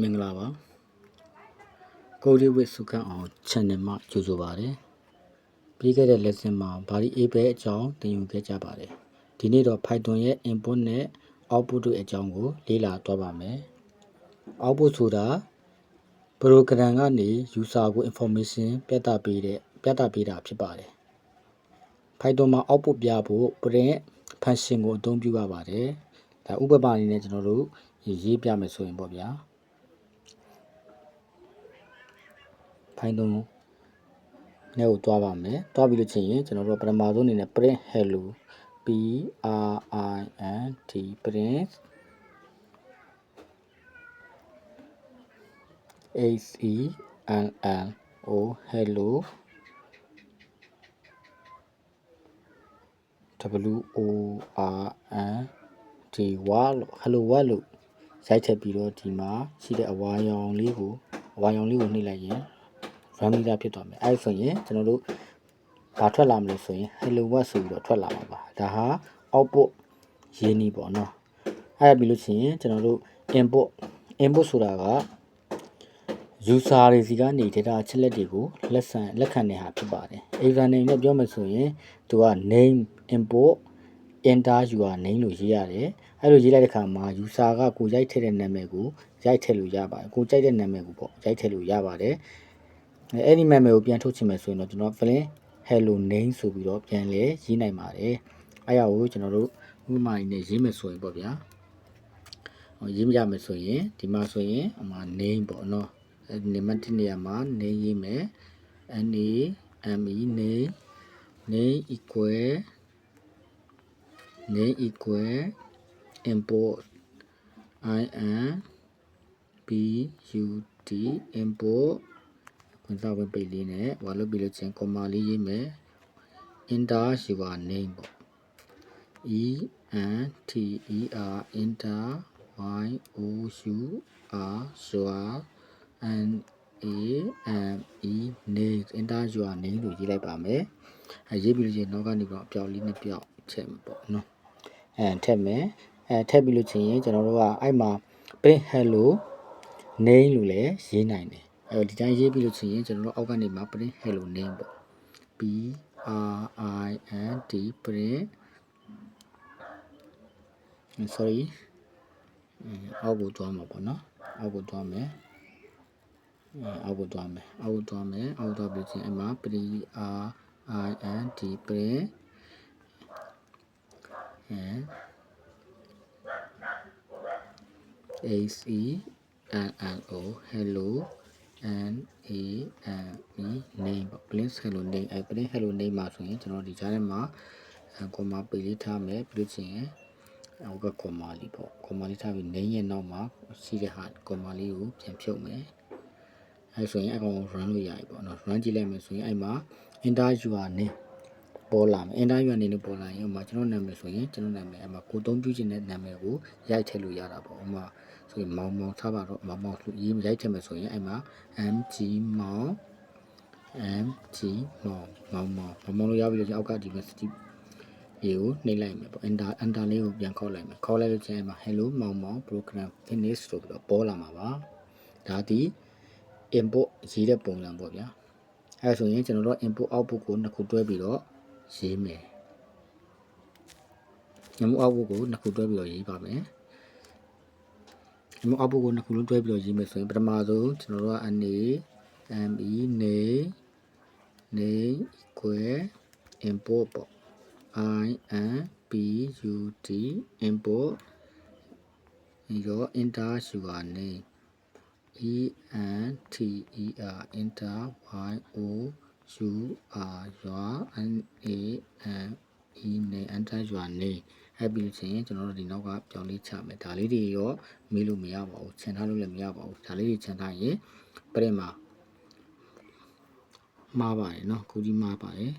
မင်္ဂလာပါကိုရီဝစ်စုခန့်အောင် channel မှာကြိုဆိုပါတယ်ပြီးခဲ့တဲ့ lesson မှာဘာဒီ A ပဲအကြောင်းသင်ယူခဲ့ကြပါတယ်ဒီနေ့တော့ Python ရဲ့ input နဲ့ output တို့အကြောင်းကိုလေ့လာသွားပါမယ် output ဆိုတာ program ကနေ user ကို information ပြသပေးတာဖြစ်ပါတယ် Python မှာ output ပြဖို့ print function ကိုအသုံးပြုရပါတယ်ဒါဥပမာအနေနဲ့ကျွန်တော်တို့ရေးပြမယ်ဆိုရင်ပေါ့ဗျာPython နဲ့ကိုတွားပါမယ်တွားပြီးလို့ချင်းရင်ကျွန်တော်တို့ပထမဆုံးအနေနဲ့ print hello p r i n t print h e l l o hello w o r n t world hello world လို့ရိုက်ထည့်ပြီးတော့ဒီမှာရှိတဲ့အဝါရောင်လေးကိုနှိပ်လိုက်ရင် run ပြီးသားဖြစ်သွားမယ်အဲ့ဆိုရင်ကျွန်တော်တို့ဘာထွက်လာမလဲဆိုရင် hello world ဆိုပြီးတော့ထွက်လာမှာပါဒါဟာ output ရေးနည်းပေါ့နော်အဲ့ပြီးလို့ရှိရင်ကျွန်တော်တို့ input ဆိုတာက user တွေစီကနေ data အချက်လက်တွေကိုလက်ခံတဲ့ဟာဖြစ်ပါတယ် example နဲ့ပြောမယ်ဆိုရင်သူက name import enter your name လို့ရေးရတယ်အဲ့လိုရေးလိုက်တဲ့အခါမှာ user ကကိုရိုက်ထည့်တဲ့နာမည်ကိုရိုက်ထည့်လို့ရပါတယ်ကိုကြိုက်တဲ့နာမည်ကိုပေါ့ရိုက်ထည့်လို့ရပါတယ်အဲ့ဒီနာမည်ကိုပြန်ထုတ်ချင်မယ်ဆိုရင်တော့ကျွန်တော် print hello name ဆိုပြီးတော့ပြန်လဲရေးနိုင်ပါတယ်အဲ့ဒါကိုကျွန်တော်တို့ဥပမာနဲ့ရေးမယ်ဆိုရင်ပေါ့ဗျာရေးမရမယ်ဆိုရင်ဒီမှာဆိုရင်အမှာ name ပေါ့နော်နံပါတ်1နေရာမှာ name ရေးမယ် n a m e name equal import i n p u t import ခွန်စားဝင်ပိတ်လေးနဲ့ဟိုလုပ်ပြီးလို့ချင်း comma လေးရေးမယ် enter your name ပေါ့ e n t e r enter y o u r your n a m e name enter your name လို့ရေးလိုက်ပါမယ်ရေးပြီးလို့ချင်းနောက်ကနေတော့အပြောက်လေးနှစ်ပြောက်ထည့်မှာပေါ့နော်ထည့်မယ်ထည့်ပြီးလို့ချင်းရင်ကျွန်တော်တို့ကအဲ့မှာ print hello name လို့လည်းရေးနိုင်တယ်ဒီတိုင်းရေးပြီးလို့ချင်းရင်ကျွန်တော်တို့အောက်ကနေမှာ print hello name ပေါ့ p r i n t print sorry အောက်ကိုသွားမှာပေါ့နော်အောက်ကိုသွားမယ်အောက်သွားပြီးချင်းအဲ့မှာ p r i n t print h e l l o hello n a m e name ပေါ့ print hello name print hello name မှာဆိုရင်ကျွန်တော်ဒီကြားထဲမှာcomma ပေးလေးထားမယ်ပြီးလို့ချင်းဟိုက comma လေးပေါ့ comma လေးထားပြီး name ရဲ့နောက်မှာရှိတဲ့ဟာ comma လေးကိုပြန်ဖြုတ်မယ်အဲဆိုရင်အကောင် run လို့ရပြီပေါ့နော် run ကြည့်လိုက်မယ်ဆိုရင်အဲ့မှာ enter your name ပေါ်လာမယ် enter your name လို့ပေါ်လာရင်ဥပမာကျွန်တော်နာမည်ဆိုရင်ကျွန်တော်နာမည်အဲ့မှာကိုသုံးပြုခြင်းတဲ့နာမည်ကိုရိုက်ထည့်လို့ရတာပေါ့ဥပမာဆိုရင်မောင်ထားပါတော့မောင်လို့ရေးရိုက်ထည့်မယ်ဆိုရင်အဲ့မှာ mg မောင်လို့ရပြီလို့အောက်ကဒီ message ရေကိုနှိပ်လိုက်မယ်ပေါ့ enter လေးကိုပြန်ခေါက်လိုက်မယ်ခေါက်လိုက်လို့ချင်းအဲ့မှာ hello မောင် program finish ဆိုပြီးတော့ပေါ်လာမှာပါဒါဒီ input ရေးတဲ့ပုံစံပေါ့ဗျာအဲဆိုရင်ကျွန်တော်တို့ input output ကိုနှစ်ခုတွဲပြီးတော့ရေးမယ် input output ကိုနှစ်ခုတွဲပြီးတော့ရေးပါမယ် input output ကိုနှစ်ခုလုံးတွဲပြီးတော့ရေးမယ်ဆိုရင်ပထမဆုံးကျွန်တော်တို့က name equal import ပေါ့ i n p u t import ပြီးတော့ enter your name e n t e r enter y o u r your n a m e name enter your name အဲ့ပြီးချင်းကျွန်တော်တို့ဒီနောက်ကပြောင်းလေးချမယ်ဒါလေးတွေရောမေးလို့မရပါဘူးခြံထားလို့လည်းမရပါဘူးဒါလေးတွေခြံထားရင်printမှာမှားပါတယ်เนาะကိုကြီးမှားပါတယ်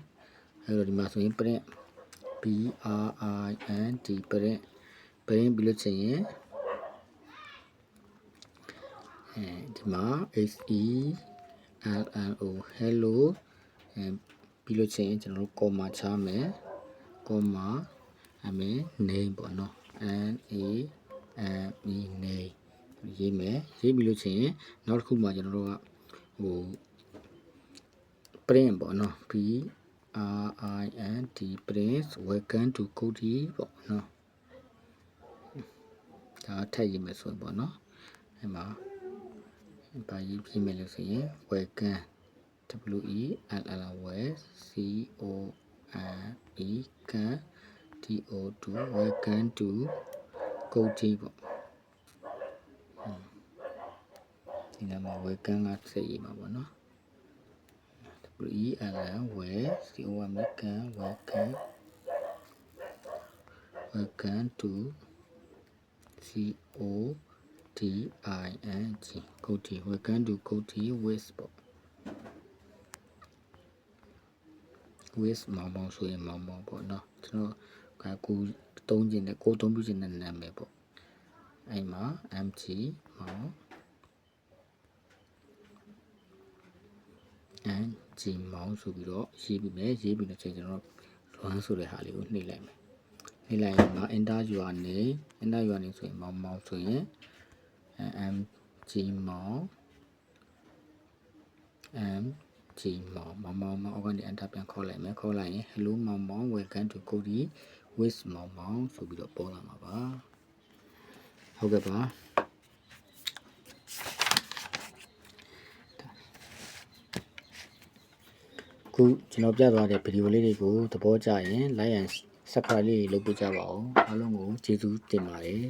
အဲ့တော့ဒီမှာဆိုရင် print p r i n t print ပြီးလို့ချင်းရင်ဒီမှာ h e l l o hello ပြီးလို့ချင်းကျွန်တော်တို့ comma ချမယ် comma အမေ name ပေါ့နော် n a m e name ရေးမယ်ရေးပြီးလို့ချင်းနောက်တစ်ခုမှကျွန်တော်တို့ကဟို print ပေါ့နော် P R I N T print welcome to Cody ပေါ့နော်ဒါထည့်ရေးမယ်ဆိုရင်ပေါ့နော်အဲ့မှာဘာရေးပြမယ်လို့ဆိုရင် welcome W E L L W C O N E can T O 2 welcome to Cody ပေါ့ဒီနာမ welcome ကထည့်ရေးမှာပေါ့နော်W E L L W C O N E can welcome to C O T I N G Cody welcome to Cody with ပေါ့ with မောင်မောင်ဆိုရင်မောင်မောင်ပေါ့နော်ကျွန်တော်ကကိုသုံးခြင်းနဲ့ကိုသုံးပြခြင်းနဲ့နာမည်ပေါ့အဲ့မှာ MG မောင် MG မောင်ဆိုပြီးတော့ရေးပြီးမယ်ရေးပြီးတော့ကျွန်တော် run ဆိုတဲ့ဟာလေးကိုနှိပ်လိုက်မယ်နှိပ်လိုက်ရင်မှာ enter your name ဆိုရင်မောင်မောင်ဆိုရင် MG မောင် MG မောင်အောက်ကနေ enter ပြန်ခေါ်လိုက်မယ်ခေါ်လိုက်ရင် hello မောင်မောင် welcome to Cody with မောင်မောင်ဆိုပြီးတော့ပေါ်လာမှာပါဟုတ်ကဲ့ပါခုကျွန်တော်ပြသွားတဲ့ဗီဒီယိုလေးတွေကိုသဘောကျရင် like and subscribe လေးလုပ်ပေးကြပါဦးအားလုံးကိုကျေးဇူးတင်ပါတယ်